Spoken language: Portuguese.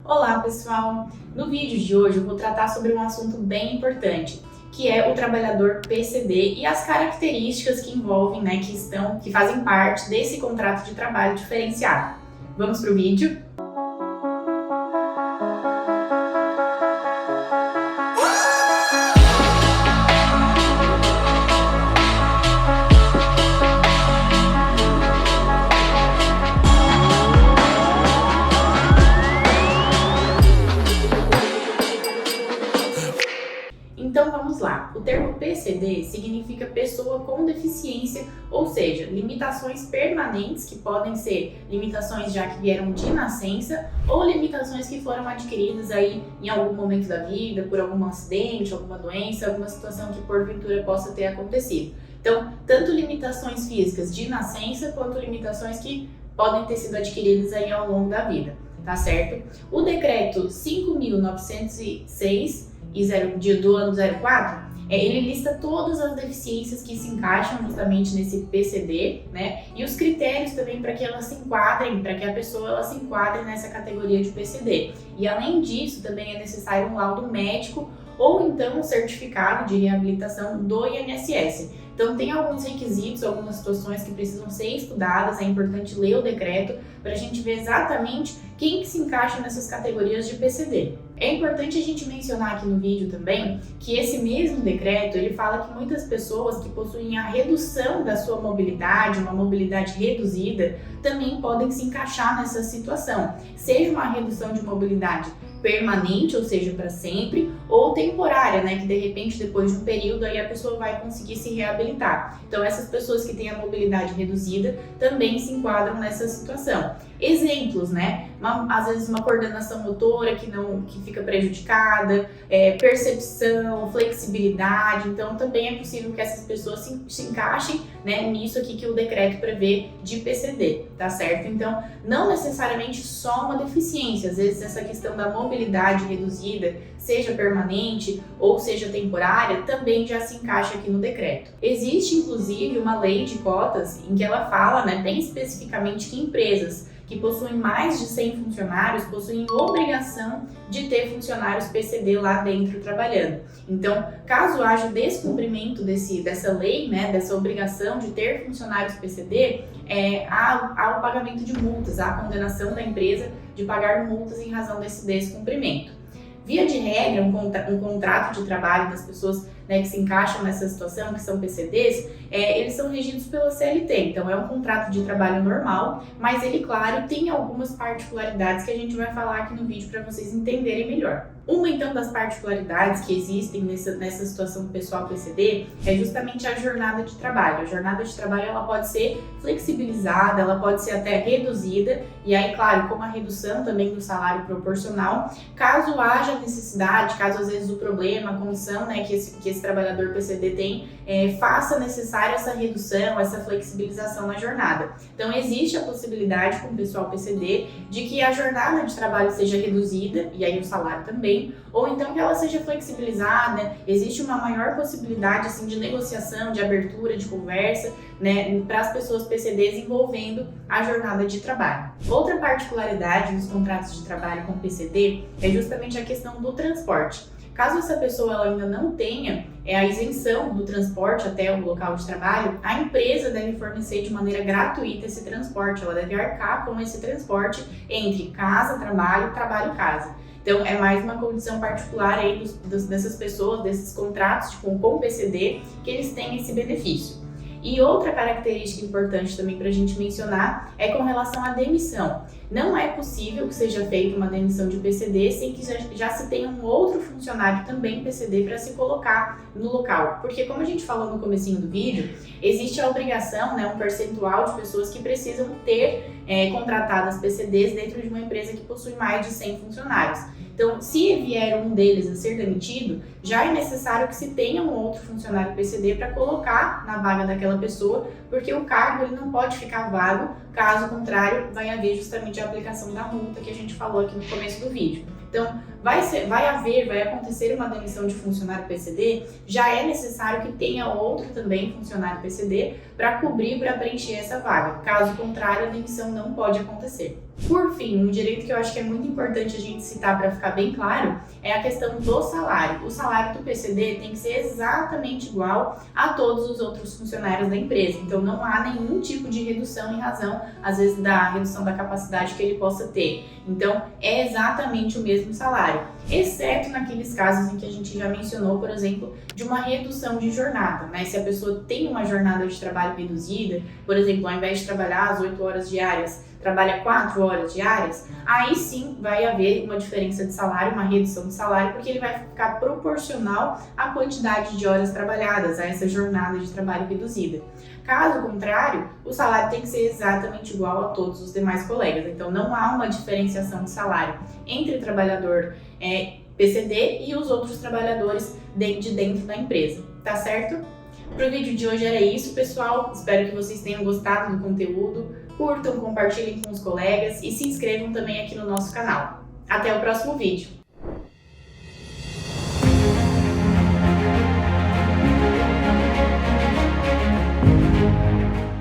Olá pessoal! No vídeo de hoje eu vou tratar sobre um assunto bem importante, que é o trabalhador PCD e as características que envolvem, que fazem parte desse contrato de trabalho diferenciado. Vamos para o vídeo? Então vamos lá, o termo PCD significa pessoa com deficiência, ou seja, limitações permanentes que podem ser limitações já que vieram de nascença ou limitações que foram adquiridas aí em algum momento da vida, por algum acidente, alguma doença, alguma situação que porventura possa ter acontecido. Então, tanto limitações físicas de nascença quanto limitações que podem ter sido adquiridas aí ao longo da vida, tá certo? O decreto 5.906 do ano 04, ele lista todas as deficiências que se encaixam justamente nesse PCD, né? E os critérios também para que elas se enquadrem, para que a pessoa ela se enquadre nessa categoria de PCD. E além disso, também é necessário um laudo médico ou então um certificado de reabilitação do INSS. Então tem alguns requisitos, algumas situações que precisam ser estudadas, é importante ler o decreto para a gente ver exatamente quem que se encaixa nessas categorias de PCD. É importante a gente mencionar aqui no vídeo também que esse mesmo decreto, ele fala que muitas pessoas que possuem a redução da sua mobilidade, uma mobilidade reduzida, também podem se encaixar nessa situação, seja uma redução de mobilidade permanente, ou seja, para sempre, ou temporária, né, que de repente depois de um período aí a pessoa vai conseguir se reabilitar. Então essas pessoas que têm a mobilidade reduzida também se enquadram nessa situação. Exemplos, né, às vezes uma coordenação motora que fica prejudicada, percepção, flexibilidade, então também é possível que essas pessoas se encaixem, né, nisso aqui que o decreto prevê de PCD, tá certo? Então não necessariamente só uma deficiência, às vezes essa questão da mobilidade reduzida, seja permanente ou seja temporária, também já se encaixa aqui no decreto. Existe inclusive uma lei de cotas em que ela fala, né, bem especificamente que empresas que possuem mais de 100 funcionários possuem obrigação de ter funcionários PCD lá dentro trabalhando. Então, caso haja descumprimento dessa lei, né, dessa obrigação de ter funcionários PCD, há o pagamento de multas, há a condenação da empresa de pagar multas em razão desse descumprimento. Via de regra, um contrato de trabalho das pessoas, né, que se encaixam nessa situação, que são PCDs, eles são regidos pela CLT, então é um contrato de trabalho normal, mas ele, claro, tem algumas particularidades que a gente vai falar aqui no vídeo para vocês entenderem melhor. Uma, então, das particularidades que existem nessa situação do pessoal PCD é justamente a jornada de trabalho. A jornada de trabalho ela pode ser flexibilizada, ela pode ser até reduzida, e aí, claro, com a redução também do salário proporcional, caso haja necessidade, caso às vezes o problema, a condição, né, que esse trabalhador PCD tem, faça necessária essa redução, essa flexibilização na jornada. Então existe a possibilidade com o pessoal PCD de que a jornada de trabalho seja reduzida, e aí o salário também, ou então que ela seja flexibilizada, existe uma maior possibilidade assim, de negociação, de abertura, de conversa, né, para as pessoas PCDs envolvendo a jornada de trabalho. Outra particularidade dos contratos de trabalho com PCD é justamente a questão do transporte. Caso essa pessoa ela ainda não tenha a isenção do transporte até o local de trabalho, a empresa deve fornecer de maneira gratuita esse transporte, ela deve arcar com esse transporte entre casa, trabalho, trabalho, casa. Então é mais uma condição particular aí dessas pessoas, desses contratos com PCD, que eles têm esse benefício. E outra característica importante também para a gente mencionar é com relação à demissão. Não é possível que seja feita uma demissão de PCD sem que já se tenha um outro funcionário também PCD para se colocar no local. Porque como a gente falou no comecinho do vídeo, existe a obrigação, né, um percentual de pessoas que precisam ter contratadas PCDs dentro de uma empresa que possui mais de 100 funcionários. Então, se vier um deles a ser demitido, já é necessário que se tenha um outro funcionário PCD para colocar na vaga daquela pessoa, porque o cargo ele não pode ficar vago, caso contrário, vai haver justamente a aplicação da multa que a gente falou aqui no começo do vídeo. Então, vai acontecer uma demissão de funcionário PCD, já é necessário que tenha outro também funcionário PCD para cobrir, para preencher essa vaga. Caso contrário, a demissão não pode acontecer. Por fim, um direito que eu acho que é muito importante a gente citar para ficar bem claro é a questão do salário. O salário do PCD tem que ser exatamente igual a todos os outros funcionários da empresa. Então não há nenhum tipo de redução em razão, às vezes, da redução da capacidade que ele possa ter. Então é exatamente o mesmo salário, exceto naqueles casos em que a gente já mencionou, por exemplo, de uma redução de jornada, né? Se a pessoa tem uma jornada de trabalho reduzida, por exemplo, ao invés de trabalhar as 8 horas diárias, trabalha 4 horas diárias, aí sim vai haver uma diferença de salário, uma redução de salário, porque ele vai ficar proporcional à quantidade de horas trabalhadas, a essa jornada de trabalho reduzida. Caso contrário, o salário tem que ser exatamente igual a todos os demais colegas. Então não há uma diferenciação de salário entre o trabalhador PCD e os outros trabalhadores de dentro da empresa, tá certo? Para o vídeo de hoje era isso, pessoal. Espero que vocês tenham gostado do conteúdo. Curtam, compartilhem com os colegas e se inscrevam também aqui no nosso canal. Até o próximo vídeo!